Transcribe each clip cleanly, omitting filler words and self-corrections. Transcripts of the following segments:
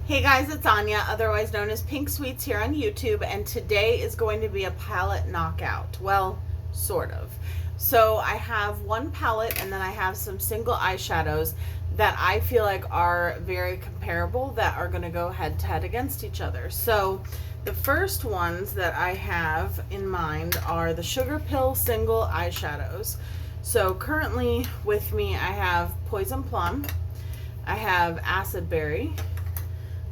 Hey guys, it's Anya, otherwise known as Pink Sweets here on YouTube, and today is going to be a palette knockout. Well, sort of. So I have one palette and then I have some single eyeshadows that I feel like are very comparable that are going to go head to head against each other. So the first ones that I have in mind are the SugarPill Single eyeshadows. So currently with me I have Poison Plum, I have Acid Berry,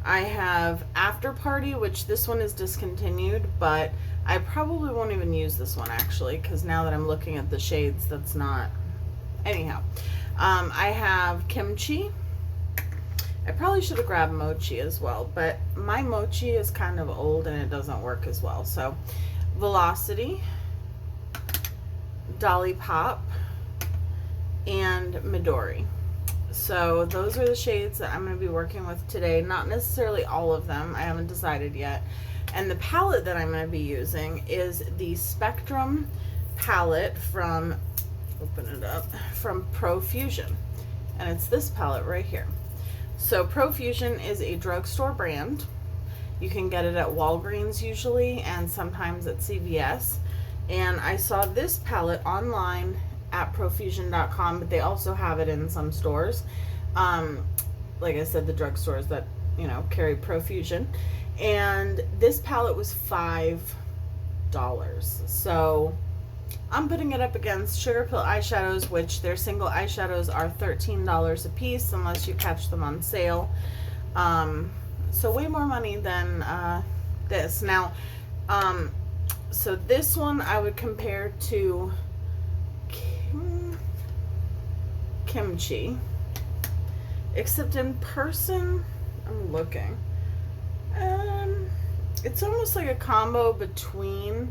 I have After Party, which this one is discontinued, but I probably won't even use this one actually, because now that I'm looking at the shades, that's not... Anyhow, I have Kimchi. I probably should have grabbed Mochi as well, but my Mochi is kind of old and it doesn't work as well. So Velocity, Dolly Pop, and Midori. So those are the shades that I'm going to be working with today. Not necessarily all of them. I haven't decided yet. And the palette that I'm going to be using is the Spectrum palette from, open it up, from Profusion. And it's this palette right here. So Profusion is a drugstore brand. You can get it at Walgreens usually, and sometimes at CVS. And I saw this palette online at profusion.com, but they also have it in some stores. Like I said, the drugstores that, you know, carry Profusion. And this palette was $5. So I'm putting it up against SugarPill eyeshadows, which their single eyeshadows are $13 a piece unless you catch them on sale. So way more money than this. Now, so this one I would compare to Kimchi, except in person, I'm looking. It's almost like a combo between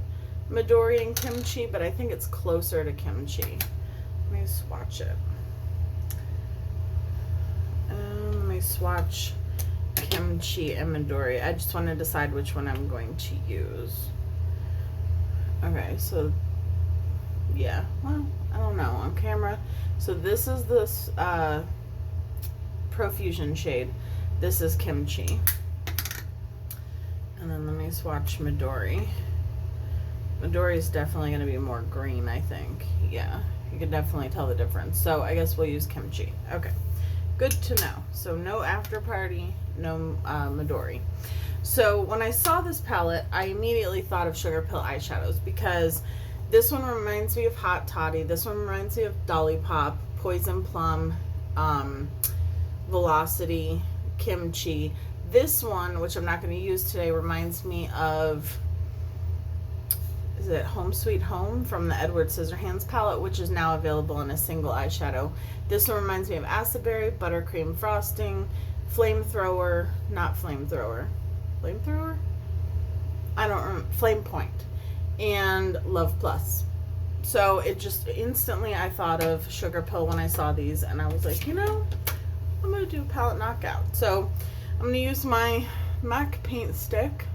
Midori and Kimchi, but I think it's closer to Kimchi. Let me swatch it. Let me swatch Kimchi and Midori. I just want to decide which one I'm going to use. Okay, so yeah, well, I don't know on camera. So this is this Profusion shade. This is Kimchi. And then let me swatch Midori. Midori is definitely going to be more green, I think. Yeah, you can definitely tell the difference. So I guess we'll use Kimchi. Okay, good to know. So no After Party, no Midori. So when I saw this palette, I immediately thought of SugarPill eyeshadows because this one reminds me of Hot Toddy. This one reminds me of Dolly Pop, Poison Plum, Velocity, Kimchi. This one, which I'm not going to use today, reminds me of, is it Home Sweet Home from the Edward Scissorhands palette, which is now available in a single eyeshadow. This one reminds me of Acid Berry, Buttercream Frosting, Flamethrower, not Flamethrower, Flamethrower? I don't remember, Flame Point, and Love Plus. So it just instantly, I thought of SugarPill when I saw these, and I was like, you know, I'm going to do a palette knockout. So I'm going to use my MAC paint stick,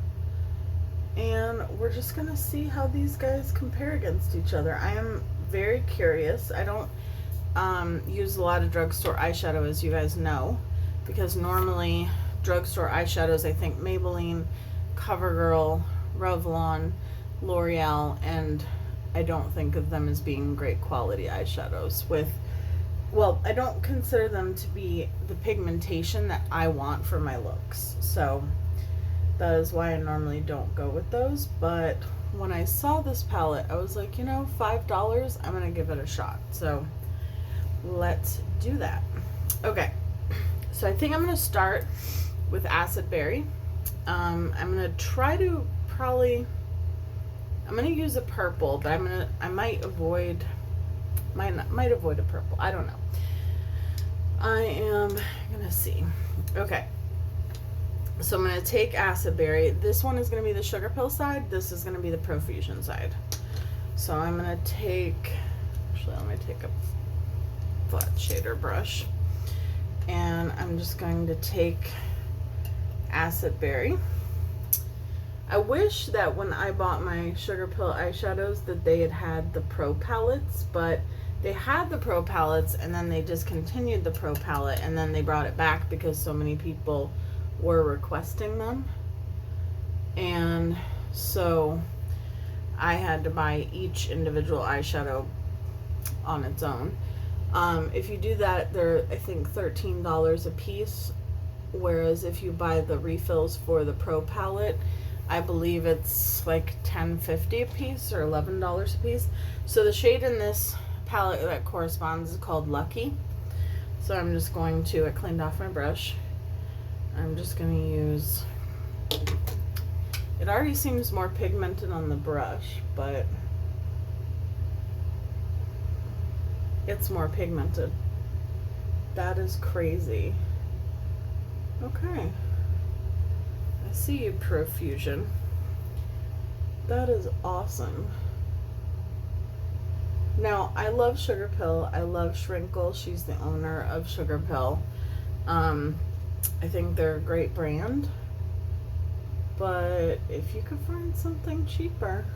and we're just going to see how these guys compare against each other. I am very curious. I don't use a lot of drugstore eyeshadow, as you guys know, because normally drugstore eyeshadows, I think Maybelline, CoverGirl, Revlon, L'Oreal, and I don't think of them as being great quality eyeshadows with, well, I don't consider them to be the pigmentation that I want for my looks. So that is why I normally don't go with those. But when I saw this palette, I was like, you know, $5, I'm going to give it a shot. So let's do that. Okay. So I think I'm going to start with Acid Berry. I'm going to try to I'm going to use a purple, but I might avoid a purple. I don't know. I am going to see. Okay. So I'm going to take Acid Berry. This one is going to be the SugarPill side. This is going to be the Profusion side. So I'm going to take, actually let me take a flat shader brush. And I'm just going to take Acid Berry. I wish that when I bought my SugarPill eyeshadows that they had the Pro palettes, but they had the Pro palettes and then they discontinued the Pro palette and then they brought it back because so many people were requesting them. And so I had to buy each individual eyeshadow on its own. If you do that, they're, I think, $13 a piece. Whereas if you buy the refills for the Pro palette, I believe it's like $10.50 a piece or $11 a piece. So the shade in this palette that corresponds is called Lucky. So I'm just going to, I cleaned off my brush. I'm just going to use, it already seems more pigmented on the brush, but it's more pigmented. That is crazy. Okay. I see you, Profusion. That is awesome. Now, I love SugarPill. I love Shrinkle. She's the owner of SugarPill. I think they're a great brand. But if you could find something cheaper.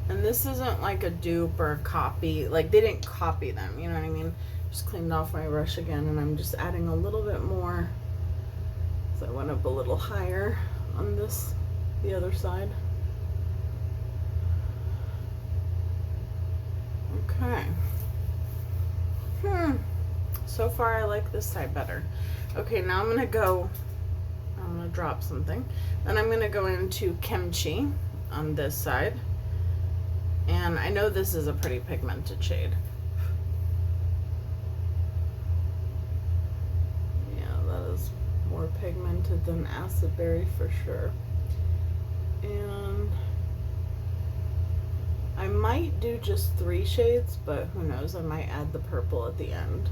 And this isn't like a dupe or a copy. Like, they didn't copy them, you know what I mean? Just cleaned off my brush again, and I'm just adding a little bit more. So I went up a little higher on this, the other side. Okay. So far I like this side better. Okay, now I'm gonna drop something. Then I'm gonna go into Kimchi on this side. And I know this is a pretty pigmented shade. Yeah, that is more pigmented than Acid Berry for sure. And I might do just 3 shades, but who knows, I might add the purple at the end.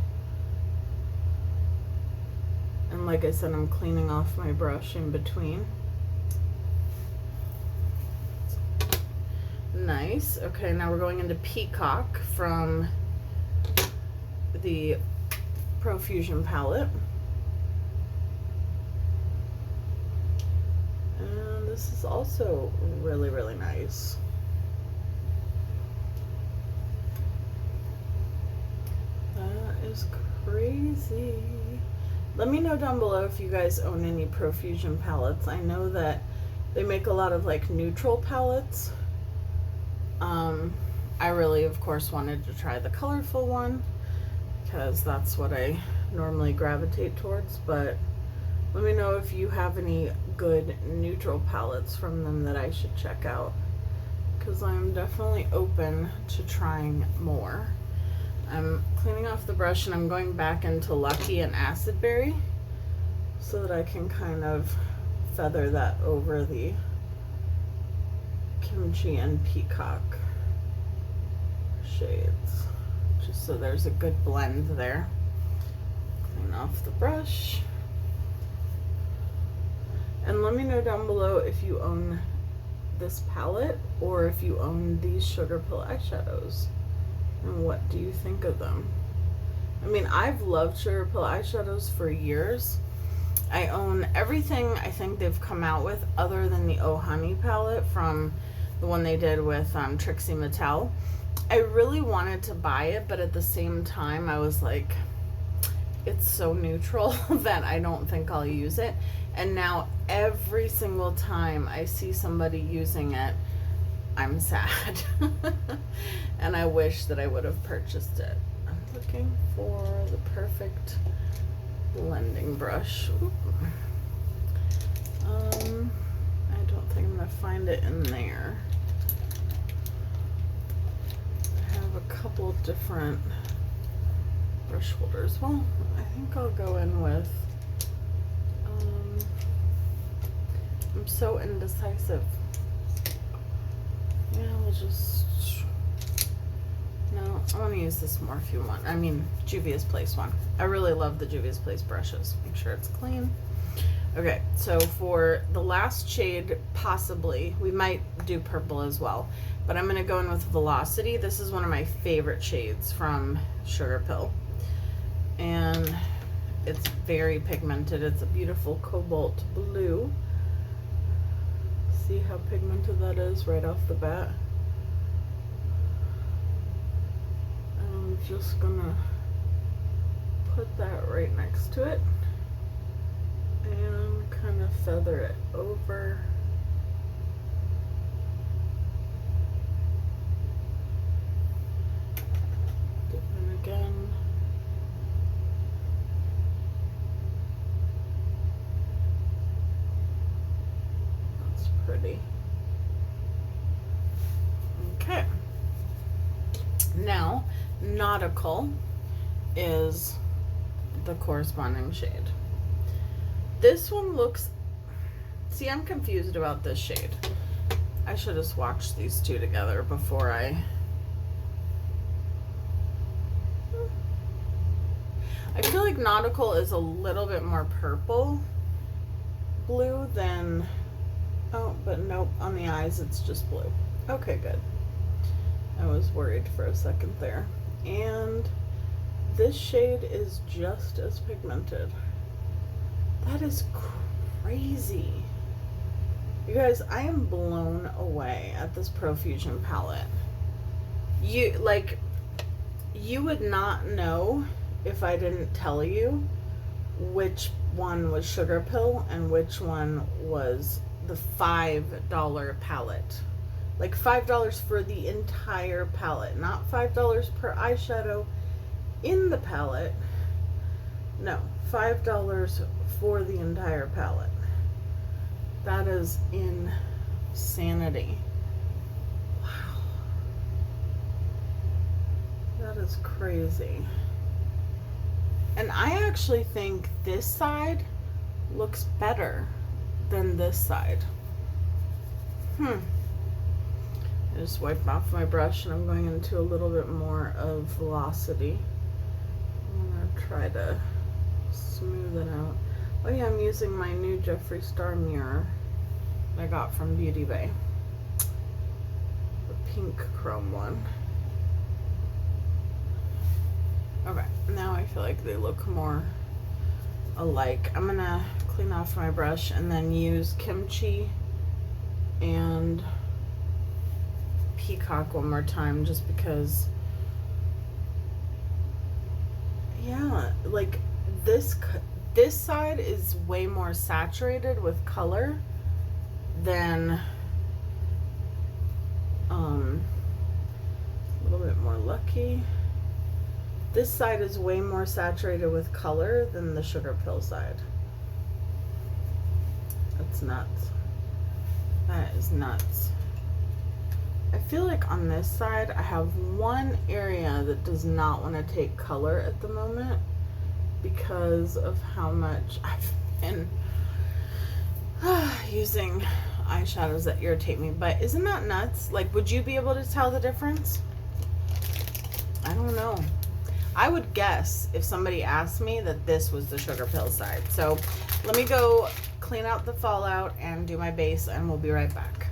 And like I said, I'm cleaning off my brush in between. Nice. Okay, now we're going into Peacock from the Profusion palette. And this is also really, really nice. That is crazy. Let me know down below if you guys own any Profusion palettes. I know that they make a lot of like neutral palettes. I really, of course, wanted to try the colorful one because that's what I normally gravitate towards, but let me know if you have any good neutral palettes from them that I should check out, because I'm definitely open to trying more. I'm cleaning off the brush and I'm going back into Lucky and Acid Berry so that I can kind of feather that over the Kimchi and Peacock shades, just so there's a good blend there. Clean off the brush. And let me know down below if you own this palette or if you own these SugarPill eyeshadows. And what do you think of them? I mean, I've loved SugarPill eyeshadows for years. I own everything I think they've come out with other than the Oh Honey palette from the one they did with Trixie Mattel. I really wanted to buy it, but at the same time I was like, it's so neutral that I don't think I'll use it. And now every single time I see somebody using it, I'm sad. And I wish that I would have purchased it. I'm looking for the perfect blending brush. I don't think I'm gonna find it in there. I have a couple different brush holders. Well, I think I'll go in with I'm so indecisive. Yeah, we'll just, no, I want to use this Morphe one. I mean, Juvia's Place one. I really love the Juvia's Place brushes. Make sure it's clean. Okay, so for the last shade, possibly, we might do purple as well, but I'm going to go in with Velocity. This is one of my favorite shades from SugarPill, and it's very pigmented. It's a beautiful cobalt blue. See how pigmented that is right off the bat? And I'm just gonna put that right next to it. feather it over. Dip in again. That's pretty. Okay. Now, Nautical is the corresponding shade. This one looks, see, I'm confused about this shade. I should have swatched these two together before I feel like Nautical is a little bit more purple blue than, oh, but nope, on the eyes it's just blue. Okay, good. I was worried for a second there. And this shade is just as pigmented. That is crazy. You guys, I am blown away at this Profusion palette. You would not know if I didn't tell you which one was SugarPill and which one was the $5 palette. Like $5 for the entire palette, not $5 per eyeshadow in the palette. No, $5 for the entire palette. That is insanity. Wow. That is crazy. And I actually think this side looks better than this side. I just wiped off my brush and I'm going into a little bit more of Velocity. I'm gonna try to smooth it out. Oh yeah, I'm using my new Jeffree Star mirror that I got from Beauty Bay. The pink chrome one. Okay, now I feel like they look more alike. I'm gonna clean off my brush and then use Kimchi and Peacock one more time, just because, yeah, like this side is way more saturated with color than a little bit more Lucky. This side is way more saturated with color than the SugarPill side. That's nuts. That is nuts. I feel like on this side I have one area that does not want to take color at the moment because of how much I've been using eyeshadows that irritate me. But isn't that nuts? Like, would you be able to tell the difference? I don't know. I would guess if somebody asked me that this was the SugarPill side. So let me go clean out the fallout and do my base, and we'll be right back.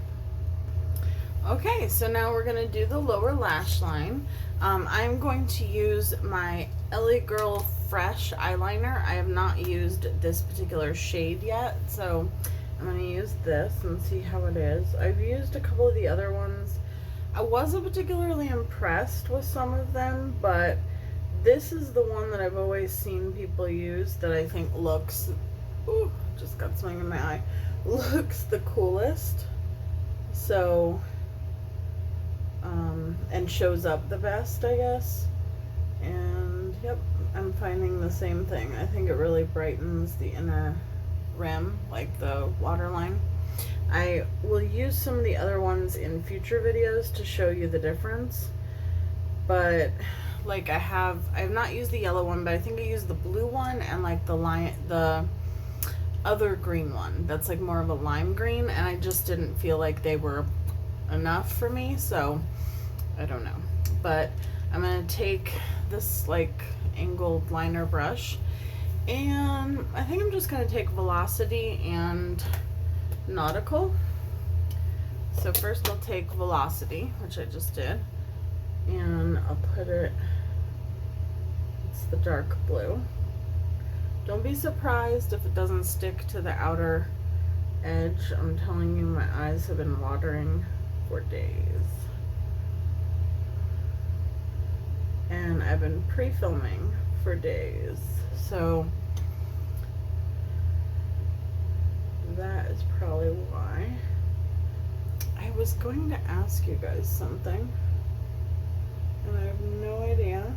Okay, so now we're going to do the lower lash line. I'm going to use my LA Girl Fresh eyeliner. I have not used this particular shade yet, so I'm going to use this and see how it is. I've used a couple of the other ones. I wasn't particularly impressed with some of them, but this is the one that I've always seen people use that I think looks, ooh, just got something in my eye, looks the coolest. So, and shows up the best, I guess. And yep, I'm finding the same thing. I think it really brightens the inner rim, like the waterline. I will use some of the other ones in future videos to show you the difference. But like I have not used the yellow one, but I think I used the blue one and like the other green one that's like more of a lime green, and I just didn't feel like they were enough for me, so I don't know. But I'm gonna take this like angled liner brush, and I think I'm just gonna take Velocity and Nautical. So first I'll take Velocity, which I just did, and I'll put it, it's the dark blue. Don't be surprised if it doesn't stick to the outer edge. I'm telling you, my eyes have been watering for days. And I've been pre-filming for days. So that is probably why. I was going to ask you guys something, and I have no idea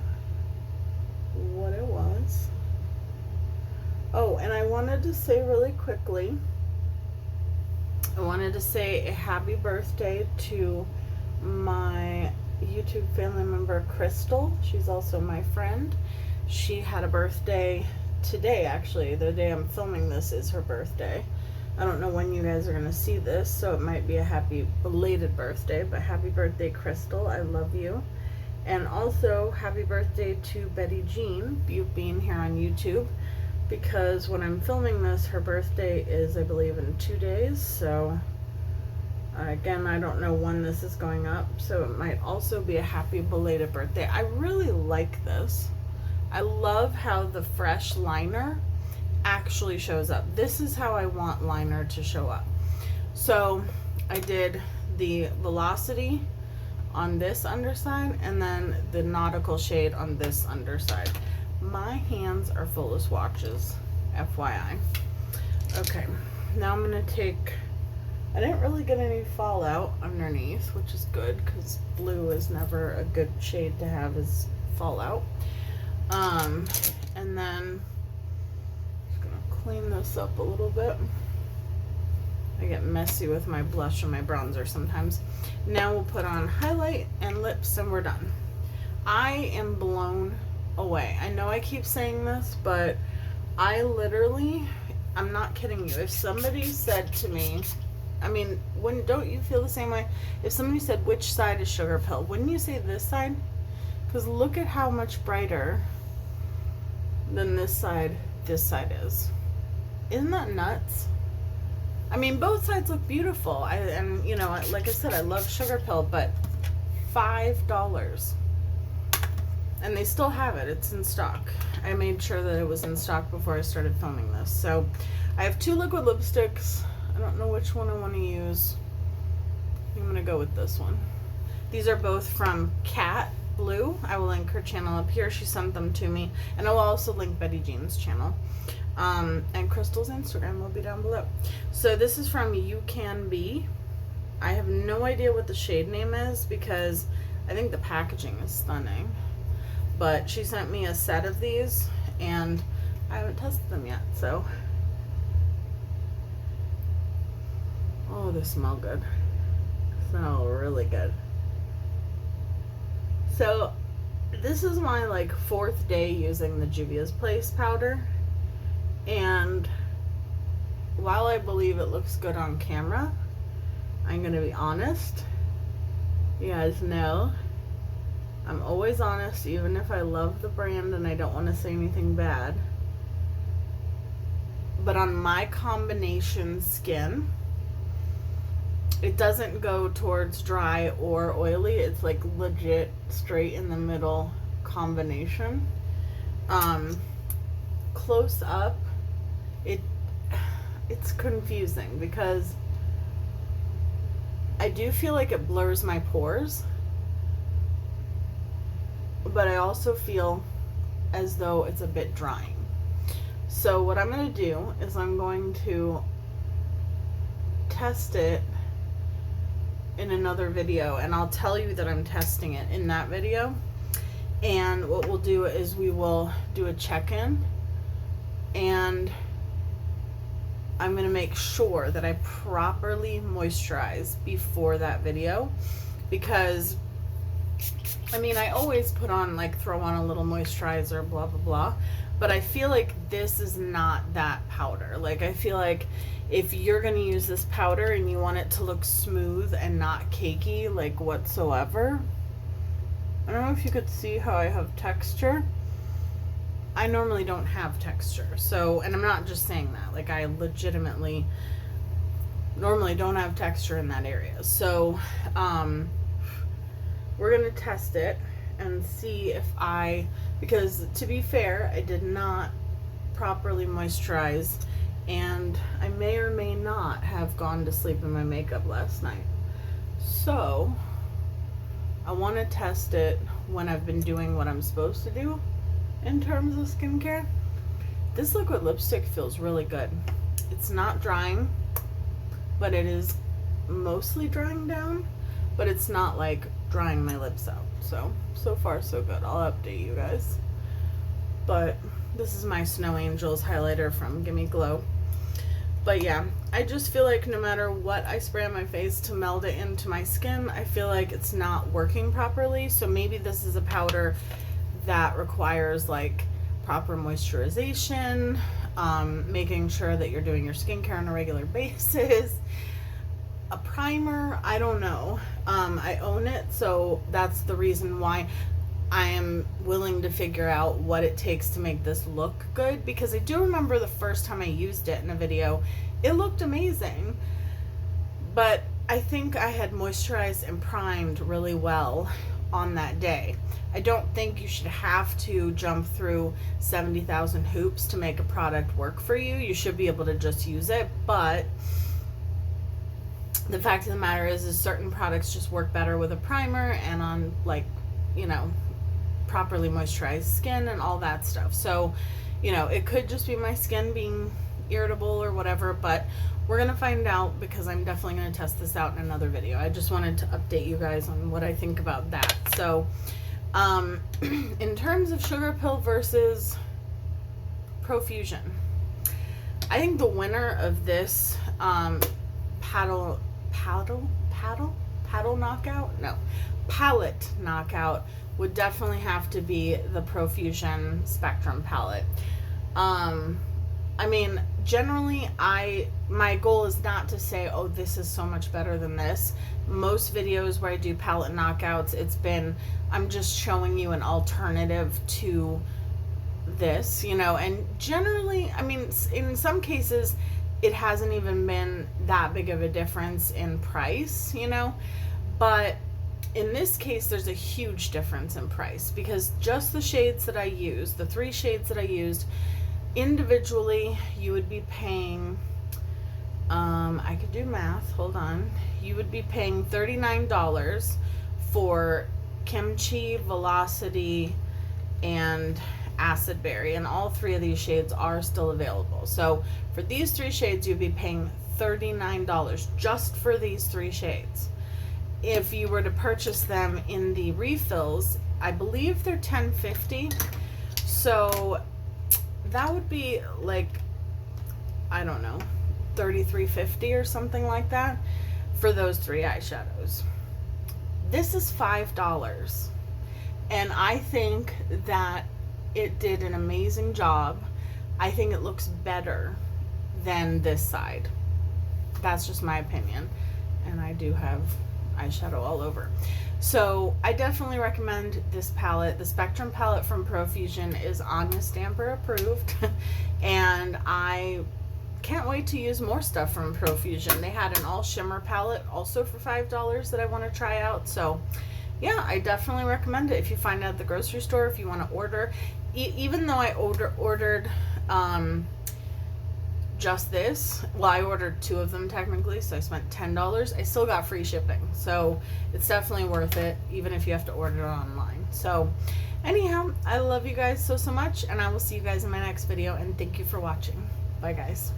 what it was. Oh, and I wanted to say really quickly, I wanted to say a happy birthday to my YouTube family member, KRYSTAL. She's also my friend. She had a birthday today, actually. The day I'm filming this is her birthday. I don't know when you guys are going to see this, so it might be a happy belated birthday, but happy birthday, KRYSTAL. I love you. And also, happy birthday to Betty Jean, beautbean here on YouTube, because when I'm filming this, her birthday is, I believe, in 2 days, so again, I don't know when this is going up, so it might also be a happy belated birthday. I really like this. I love how the fresh liner actually shows up. This is how I want liner to show up. So I did the Velocity on this underside and then the Nautical shade on this underside. My hands are full of swatches, FYI. Okay, now I'm gonna take, I didn't really get any fallout underneath, which is good because blue is never a good shade to have as fallout. And then just gonna clean this up a little bit. I get messy with my blush and my bronzer sometimes. Now we'll put on highlight and lips and we're done. I am blown away. I know I keep saying this, but I literally, I'm not kidding you. If somebody said to me, I mean, don't you feel the same way? If somebody said, which side is SugarPill, wouldn't you say this side? Because look at how much brighter than this side is. Isn't that nuts? I mean, both sides look beautiful. And you know, like I said, I love SugarPill, but $5. And they still have it. It's in stock. I made sure that it was in stock before I started filming this. So I have 2 liquid lipsticks. I don't know which one I want to use. I'm going to go with this one. These are both from Cat Blue. I will link her channel up here. She sent them to me. And I will also link Betty Jean's channel. And KRYSTAL's Instagram will be down below. So this is from You Can Be. I have no idea what the shade name is because I think the packaging is stunning. But she sent me a set of these and I haven't tested them yet, so. Oh, they smell good. They smell really good. So this is my like 4th day using the Juvia's Place powder. And while I believe it looks good on camera, I'm gonna be honest. You guys know I'm always honest, even if I love the brand and I don't want to say anything bad. But on my combination skin, it doesn't go towards dry or oily. It's like legit straight in the middle combination. Close up, it's confusing because I do feel like it blurs my pores, but I also feel as though it's a bit drying. So what I'm going to do is I'm going to test it in another video, and I'll tell you that I'm testing it in that video. And what we'll do is we will do a check-in, and I'm going to make sure that I properly moisturize before that video, because I mean, I always put on, like, throw on a little moisturizer, blah, blah, blah. But I feel like this is not that powder. Like, I feel like if you're going to use this powder and you want it to look smooth and not cakey, like, whatsoever. I don't know if you could see how I have texture. I normally don't have texture. So, and I'm not just saying that. Like, I legitimately normally don't have texture in that area. So, we're going to test it and see if because to be fair, I did not properly moisturize, and I may or may not have gone to sleep in my makeup last night. So I want to test it when I've been doing what I'm supposed to do in terms of skincare. This liquid lipstick feels really good. It's not drying. but it is mostly drying down, but it's not like drying my lips out. So far so good. I'll update you guys. But this is my Snow Angels highlighter from Gimme Glow. But yeah, I just feel like no matter what I spray on my face to meld it into my skin, I feel like it's not working properly. So maybe this is a powder that requires like proper moisturization, making sure that you're doing your skincare on a regular basis, a primer, I don't know. I own it, so that's the reason why I am willing to figure out what it takes to make this look good, because I do remember the first time I used it in a video, it looked amazing, but I think I had moisturized and primed really well on that day. I don't think you should have to jump through 70,000 hoops to make a product work for you. You should be able to just use it, but the fact of the matter is certain products just work better with a primer and on, like, you know, properly moisturized skin and all that stuff. So, you know, it could just be my skin being irritable or whatever, but we're gonna find out, because I'm definitely gonna test this out in another video. I just wanted to update you guys on what I think about that. So in terms of SugarPill versus Profusion, I think the winner of this palette knockout would definitely have to be the Profusion Spectrum palette. I mean, generally, my goal is not to say, oh, this is so much better than this. Most videos where I do palette knockouts, it's been, I'm just showing you an alternative to this, you know, and generally, I mean, in some cases, it hasn't even been that big of a difference in price, you know, but in this case, there's a huge difference in price, because just the shades that I used, the 3 shades that I used, individually, you would be paying, I could do math, hold on, you would be paying $39 for Kimchi, Velocity, and Acid Berry, and all 3 of these shades are still available. So for these 3 shades, you'd be paying $39 just for these 3 shades. If you were to purchase them in the refills, I believe they're $10.50. So that would be like, I don't know, $33.50 or something like that for those 3 eyeshadows. This is $5, and I think that it did an amazing job. I think it looks better than this side. That's just my opinion, and I do have eyeshadow all over. So I definitely recommend this palette. The Spectrum palette from Profusion is Anya Stamper approved, and I can't wait to use more stuff from Profusion. They had an all shimmer palette also for $5 that I want to try out. So yeah, I definitely recommend it if you find it at the grocery store, if you want to order. Even though I ordered just this, well, I ordered 2 of them technically, so I spent $10. I still got free shipping, so it's definitely worth it, even if you have to order it online. So anyhow, I love you guys so much, and I will see you guys in my next video, and thank you for watching. Bye guys.